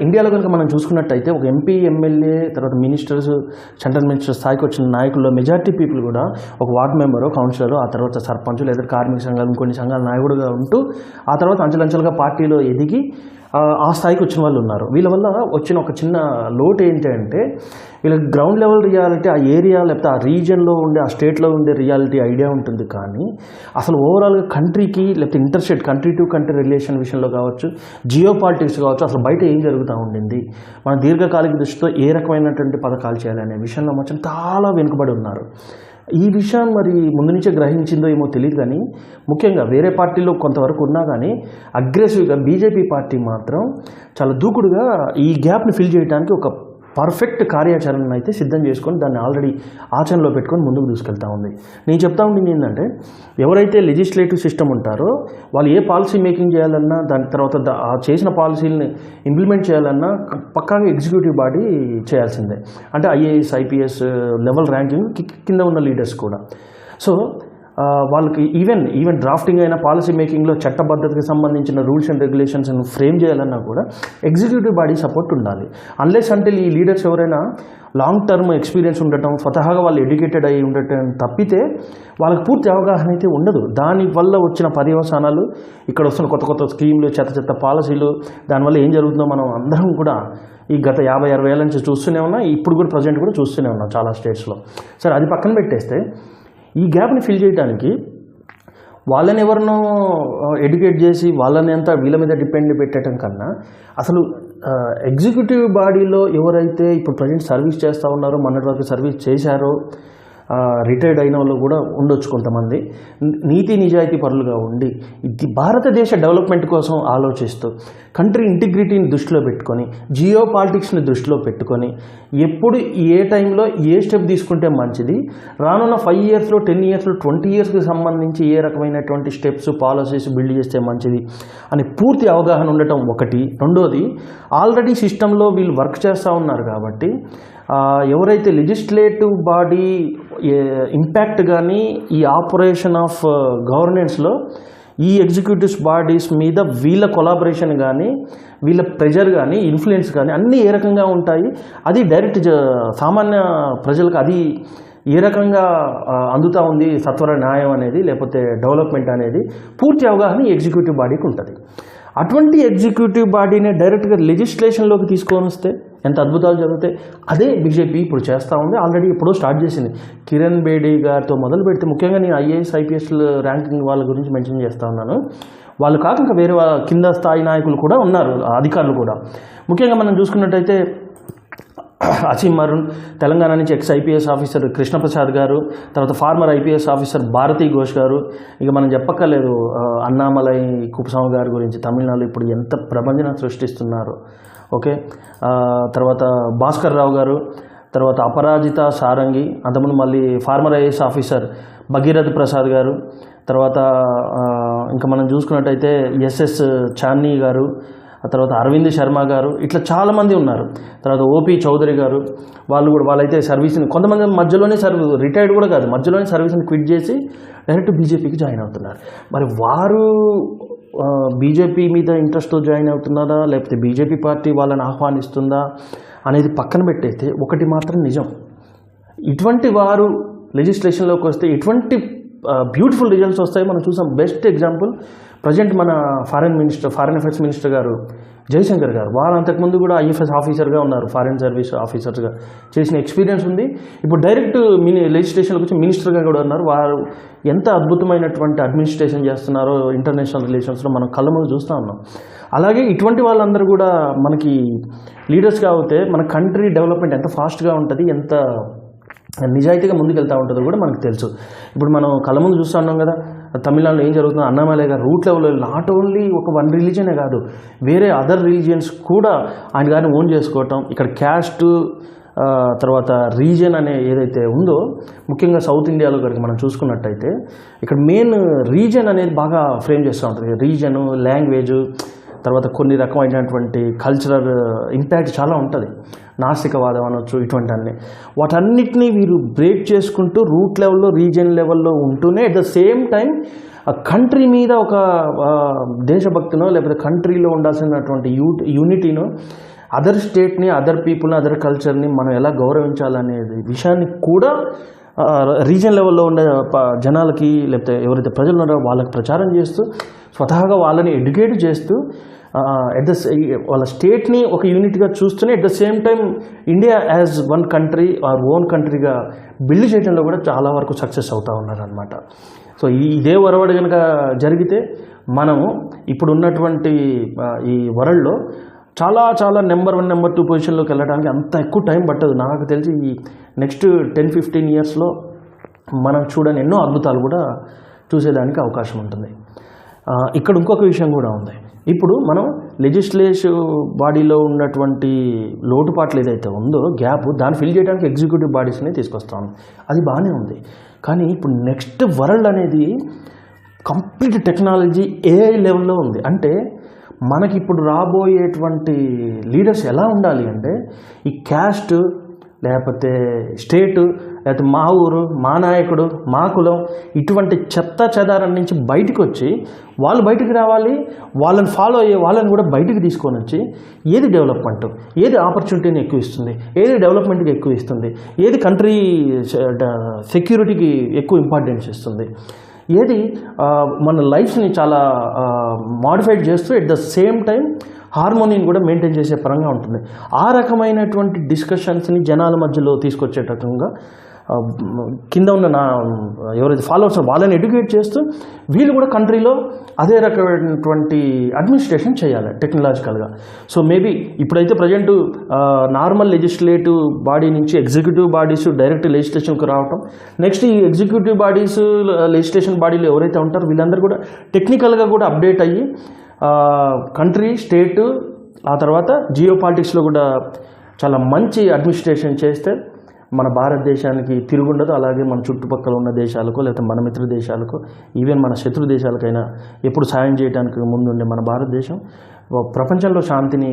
ఇండియాలో కనుక మనం చూసుకున్నట్టయితే ఒక ఎంపీ, ఎమ్మెల్యే, తర్వాత మినిస్టర్స్, సెంట్రల్ మినిస్టర్ స్థాయికి వచ్చిన నాయకుల్లో మెజారిటీ పీపుల్ కూడా ఒక వార్డ్ మెంబరు, కౌన్సిలరు, ఆ తర్వాత సర్పంచ్ లేదా కార్మిక సంఘాలు, ఇంకొన్ని సంఘాల నాయకుడుగా ఉంటూ ఆ తర్వాత అంచెలంచెలుగా పార్టీలో ఎదిగి ఆ స్థాయికి వచ్చిన వాళ్ళు ఉన్నారు. వీళ్ళ వల్ల వచ్చిన ఒక చిన్న లోటు ఏంటంటే వీళ్ళకి గ్రౌండ్ లెవెల్ రియాలిటీ, ఆ ఏరియా లేకపోతే ఆ రీజియన్లో ఉండే, ఆ స్టేట్లో ఉండే రియాలిటీ ఐడియా ఉంటుంది. కానీ అసలు ఓవరాల్గా కంట్రీకి లేకపోతే interstate country to country relation విషయంలో కావచ్చు, జియో పాలిటిక్స్ కావచ్చు, అసలు బయట ఏం జరుగుతూ ఉండింది, మన దీర్ఘకాలిక దృష్టితో ఏ రకమైనటువంటి పథకాలు చేయాలనే విషయంలో మాత్రం చాలా వెనుకబడి ఉన్నారు. ఈ విషయం మరి ముందు నుంచే గ్రహించిందో ఏమో తెలియదు. కానీ ముఖ్యంగా వేరే పార్టీలో కొంతవరకు ఉన్నా కానీ అగ్రెసివ్గా బీజేపీ పార్టీ మాత్రం చాలా దూకుడుగా ఈ గ్యాప్ని ఫిల్ చేయడానికి ఒక పర్ఫెక్ట్ కార్యాచరణను అయితే సిద్ధం చేసుకొని దాన్ని ఆల్రెడీ ఆచరణలో పెట్టుకొని ముందుకు తీసుకెళ్తూ ఉంది. నేను చెప్తా ఉండింది ఏంటంటే, ఎవరైతే లెజిస్లేటివ్ సిస్టమ్ ఉంటారో వాళ్ళు ఏ పాలసీ మేకింగ్ చేయాలన్నా, దాని తర్వాత చేసిన పాలసీలని ఇంప్లిమెంట్ చేయాలన్నా పక్కాగా ఎగ్జిక్యూటివ్ బాడీ చేయాల్సిందే. అంటే ఐఏఎస్, ఐపీఎస్ లెవెల్ ర్యాంకింగ్ కింద ఉన్న లీడర్స్ కూడా. సో వాళ్ళకి ఈవెన్ డ్రాఫ్టింగ్ అయిన పాలసీ మేకింగ్లో చట్టబద్ధతకి సంబంధించిన రూల్స్ అండ్ రెగ్యులేషన్స్ను ఫ్రేమ్ చేయాలన్నా కూడా ఎగ్జిక్యూటివ్ బాడీ సపోర్ట్ ఉండాలి. అన్లెస్ అంటే ఈ లీడర్స్ ఎవరైనా లాంగ్ టర్మ్ ఎక్స్పీరియన్స్ ఉండటం, స్వతహాగా వాళ్ళు ఎడ్యుకేటెడ్ అయి ఉండటం తప్పితే వాళ్ళకి పూర్తి అవగాహన అయితే ఉండదు. దానివల్ల వచ్చిన పర్యవసానాలు, ఇక్కడ వస్తున్న కొత్త కొత్త స్కీమ్లు, చెత్త పాలసీలు, దానివల్ల ఏం జరుగుతుందో మనం అందరం కూడా ఈ గత 50-60 ఏళ్ళ నుంచి చూస్తూనే ఉన్నాం. ఇప్పుడు కూడా ప్రజెంట్ కూడా చూస్తూనే ఉన్నాం చాలా స్టేట్స్లో. సరే, అది పక్కన పెట్టేస్తే ఈ గ్యాప్ని ఫిల్ చేయడానికి వాళ్ళని ఎవరినో ఎడ్యుకేట్ చేసి వాళ్ళని అంతా వీళ్ళ మీద డిపెండ్ పెట్టడం కన్నా అసలు ఎగ్జిక్యూటివ్ బాడీలో ఎవరైతే ఇప్పుడు ప్రజెంట్ సర్వీస్ చేస్తూ ఉన్నారో, మొన్నటి వరకు సర్వీస్ చేశారో, రిటైర్డ్ అయిన వాళ్ళు కూడా ఉండొచ్చు కొంతమంది, నీతి నిజాయితీ పరులుగా ఉండి ఇది భారతదేశ డెవలప్మెంట్ కోసం ఆలోచిస్తూ కంట్రీ ఇంటిగ్రిటీని దృష్టిలో పెట్టుకొని, జియో పాలిటిక్స్ని దృష్టిలో పెట్టుకొని ఎప్పుడు ఏ టైంలో ఏ స్టెప్ తీసుకుంటే మంచిది, రానున్న 5 ఇయర్స్లో 10 ఇయర్స్లో 20 ఇయర్స్కి సంబంధించి ఏ రకమైనటువంటి స్టెప్స్, పాలసీస్ బిల్డ్ చేస్తే మంచిది అని పూర్తి అవగాహన ఉండటం ఒకటి. రెండోది, ఆల్రెడీ సిస్టంలో వీళ్ళు వర్క్ చేస్తూ ఉన్నారు కాబట్టి ఎవరైతే లెజిస్లేటివ్ బాడీ ఇంపాక్ట్ కానీ ఈ ఆపరేషన్ ఆఫ్ గవర్నెన్స్లో ఈ ఎగ్జిక్యూటివ్స్ బాడీస్ మీద వీళ్ళ కొలాబరేషన్ కానీ, వీళ్ళ ప్రెజర్ కానీ, ఇన్ఫ్లుయెన్స్ కానీ అన్నీ ఏ రకంగా ఉంటాయి, అది డైరెక్ట్ సామాన్య ప్రజలకు అది ఏ రకంగా అందుతూ ఉంది సత్వర న్యాయం అనేది, లేకపోతే డెవలప్మెంట్ అనేది పూర్తి అవగాహన ఎగ్జిక్యూటివ్ బాడీకి ఉంటుంది. అటువంటి ఎగ్జిక్యూటివ్ బాడీని డైరెక్ట్గా లెజిస్లేషన్లోకి తీసుకొని వస్తే ఎంత అద్భుతాలు జరుగుతాయి. అదే బీజేపీ ఇప్పుడు చేస్తూ ఉంది. ఆల్రెడీ ఎప్పుడో స్టార్ట్ చేసింది. కిరణ్ బేడీ గారితో మొదలు పెడితే, ముఖ్యంగా నేను ఐఏఎస్, ఐపీఎస్ ర్యాంకింగ్ వాళ్ళ గురించి మెన్షన్ చేస్తూ ఉన్నాను. వాళ్ళు కాక ఇంకా వేరే కింద స్థాయి నాయకులు కూడా ఉన్నారు, అధికారులు కూడా. ముఖ్యంగా మనం చూసుకున్నట్టయితే అసీం అరుణ్, తెలంగాణ నుంచి ఎక్స్ ఐపీఎస్ ఆఫీసర్ కృష్ణప్రసాద్ గారు, తర్వాత former IPS officer Bharati Ghosh గారు, ఇక మనం చెప్పక్కర్లేదు అన్నామలై కుప్పస్వామి గారి గురించి, తమిళనాడులో ఇప్పుడు ఎంత ప్రభంజనం సృష్టిస్తున్నారు. ఓకే, తర్వాత భాస్కర్ రావు గారు, తర్వాత అపరాజిత సారంగి, అంతకుముందు మళ్ళీ farmer IAS officer Bhagirath Prasad గారు, తర్వాత ఇంకా మనం చూసుకున్నట్టయితే ఎస్ఎస్ చాన్నీ గారు, ఆ తర్వాత అరవింద్ శర్మ గారు, ఇట్లా చాలామంది ఉన్నారు. తర్వాత ఓపీ చౌదరి గారు, వాళ్ళైతే సర్వీస్ని కొంతమంది మధ్యలోనే రిటైర్డ్ కూడా కాదు, మధ్యలోనే సర్వీస్ని క్విట్ చేసి డైరెక్ట్ బీజేపీకి జాయిన్ అవుతున్నారు. మరి వారు బీజేపీ మీద ఇంట్రెస్ట్తో జాయిన్ అవుతున్నారా, లేకపోతే బీజేపీ పార్టీ వాళ్ళని ఆహ్వానిస్తుందా అనేది పక్కన పెట్టేస్తే ఒకటి మాత్రం నిజం, ఇటువంటి వారు లెజిస్లేషన్లోకి వస్తే ఎటువంటి బ్యూటిఫుల్ రిజల్ట్స్ వస్తాయి మనం చూసాం. బెస్ట్ ఎగ్జాంపుల్ ప్రజెంట్ మన ఫారిన్ అఫైర్స్ మినిస్టర్ గారు జయశంకర్ గారు. వారు అంతకుముందు కూడా ఐఎఫ్ఎస్ ఆఫీసర్గా ఉన్నారు, ఫారిన్ సర్వీస్ ఆఫీసర్స్గా చేసిన ఎక్స్పీరియన్స్ ఉంది. ఇప్పుడు డైరెక్ట్ లెజిస్లేషన్కి వచ్చి మినిస్టర్గా కూడా ఉన్నారు. వారు ఎంత అద్భుతమైనటువంటి అడ్మినిస్ట్రేషన్ చేస్తున్నారో ఇంటర్నేషనల్ రిలేషన్స్లో మనం కళ్ళ ముందు చూస్తూ ఉన్నాం. అలాగే ఇటువంటి వాళ్ళందరూ కూడా మనకి లీడర్స్గా అవుతే మన కంట్రీ డెవలప్మెంట్ ఎంత ఫాస్ట్గా ఉంటుంది, ఎంత నిజాయితీగా ముందుకెళ్తూ ఉంటుందో కూడా మనకు తెలుసు. ఇప్పుడు మనం కళ్ళ ముందు చూస్తూ ఉన్నాం కదా, తమిళనాడులో ఏం జరుగుతుందో. అన్నామలై గారు రూట్ లెవెల్లో నాట్ ఓన్లీ ఒక వన్ రిలీజియనే కాదు, వేరే అదర్ రిలీజియన్స్ కూడా ఆయన గారిని ఓన్ చేసుకోవటం. ఇక్కడ క్యాస్ట్, తర్వాత రీజియన్ అనే ఏదైతే ఉందో, ముఖ్యంగా సౌత్ ఇండియాలో కనుక మనం చూసుకున్నట్టయితే ఇక్కడ మెయిన్ రీజియన్ అనేది బాగా ఫ్రేమ్ చేస్తూ ఉంటుంది. రీజను, లాంగ్వేజ్, తర్వాత కొన్ని రకమైనటువంటి కల్చరల్ ఇంపాక్ట్ చాలా ఉంటుంది. నాస్తికవాదం అనొచ్చు, ఇటువంటి అన్నీ వాటన్నిటినీ వీరు బ్రేక్ చేసుకుంటూ రూట్ లెవెల్లో, రీజియన్ లెవెల్లో ఉంటూనే at the same time country మీద ఒక దేశభక్తినో లేకపోతే కంట్రీలో ఉండాల్సినటువంటి యూనిటీనో అదర్ స్టేట్ని, అదర్ పీపుల్ని, అదర్ కల్చర్ని మనం ఎలా గౌరవించాలనేది విషయాన్ని కూడా రీజన్ లెవెల్లో ఉండే జనాలకి, లేకపోతే ఎవరైతే ప్రజలు ఉన్నారో వాళ్ళకి ప్రచారం చేస్తూ, స్వతహాగా వాళ్ళని ఎడ్యుకేట్ చేస్తూ, వాళ్ళ స్టేట్ని ఒక యూనిట్గా చూస్తూనే at the same time India as one country or own కంట్రీగా బిల్డ్ చేయడంలో కూడా చాలా వరకు సక్సెస్ అవుతూ ఉన్నారనమాట. సో ఇదే ఒరవడి కనుక జరిగితే మనము ఇప్పుడు ఉన్నటువంటి ఈ వరల్డ్లో చాలా చాలా నెంబర్ 1, నెంబర్ 2 పొజిషన్లోకి వెళ్ళడానికి అంత ఎక్కువ టైం పట్టదు. నాకు తెలిసి ఈ నెక్స్ట్ 10-15 ఇయర్స్లో మనం చూడని ఎన్నో అద్భుతాలు కూడా చూసేదానికి అవకాశం ఉంటుంది. ఇక్కడ ఇంకొక విషయం కూడా ఉంది. ఇప్పుడు మనం లెజిస్లేటివ్ బాడీలో ఉన్నటువంటి లోటుపాట్లు ఏదైతే ఉందో గ్యాప్, దాన్ని ఫిల్ చేయడానికి ఎగ్జిక్యూటివ్ బాడీస్ని తీసుకొస్తాం. అది బాగానే ఉంది. కానీ ఇప్పుడు నెక్స్ట్ వరల్డ్ అనేది కంప్లీట్ టెక్నాలజీ ఏఐ లెవెల్లో ఉంది. అంటే మనకి ఇప్పుడు రాబోయేటువంటి లీడర్స్ ఎలా ఉండాలి అంటే, ఈ క్యాస్ట్, లేకపోతే స్టేటు, లేకపోతే మా ఊరు, మా నాయకుడు, మా కులం, ఇటువంటి చెత్త చెదారం నుంచి బయటకు వచ్చి వాళ్ళు బయటికి రావాలి. వాళ్ళని ఫాలో అయ్యే వాళ్ళని కూడా బయటికి తీసుకొని వచ్చి ఏది డెవలప్మెంట్, ఏది ఆపర్చునిటీని ఎక్కువ ఇస్తుంది, ఏది డెవలప్మెంట్కి ఎక్కువ ఇస్తుంది, ఏది కంట్రీ సెక్యూరిటీకి ఎక్కువ ఇంపార్టెన్స్ ఇస్తుంది, ఏది మన లైఫ్ని చాలా మాడిఫైడ్ చేస్తూ ఎట్ ద సేమ్ టైం హార్మోనీని కూడా మెయింటైన్ చేసే పరంగా ఉంటుంది. ఆ రకమైనటువంటి డిస్కషన్స్ని జనాల మధ్యలో తీసుకొచ్చేటట్టుగా కింద ఉన్న ఎవరైతే ఫాలోవర్స్ వాళ్ళని ఎడ్యుకేట్ చేస్తూ వీళ్ళు కూడా కంట్రీలో అదే రకమైనటువంటి అడ్మినిస్ట్రేషన్ చేయాలి టెక్నాలజికల్గా. సో మేబీ ఇప్పుడైతే ప్రజెంట్ నార్మల్ లెజిస్లేటివ్ బాడీ నుంచి ఎగ్జిక్యూటివ్ బాడీస్ డైరెక్ట్ లెజిస్లేషన్కి రావటం, నెక్స్ట్ ఈ ఎగ్జిక్యూటివ్ బాడీస్ లెజిస్లేషన్ బాడీలు ఎవరైతే ఉంటారో వీళ్ళందరూ కూడా టెక్నికల్గా కూడా అప్డేట్ అయ్యి కంట్రీ, స్టేటు, ఆ తర్వాత జియో పాలిటిక్స్లో కూడా చాలా మంచి అడ్మినిస్ట్రేషన్ చేస్తే మన భారతదేశానికి తిరుగుండదు. అలాగే మన చుట్టుపక్కల ఉన్న దేశాలకు, లేకపోతే మన మిత్ర దేశాలకు, ఈవెన్ మన శత్రు దేశాలకైనా ఎప్పుడు సాయం చేయడానికి ముందుండే మన భారతదేశం ప్రపంచంలో శాంతిని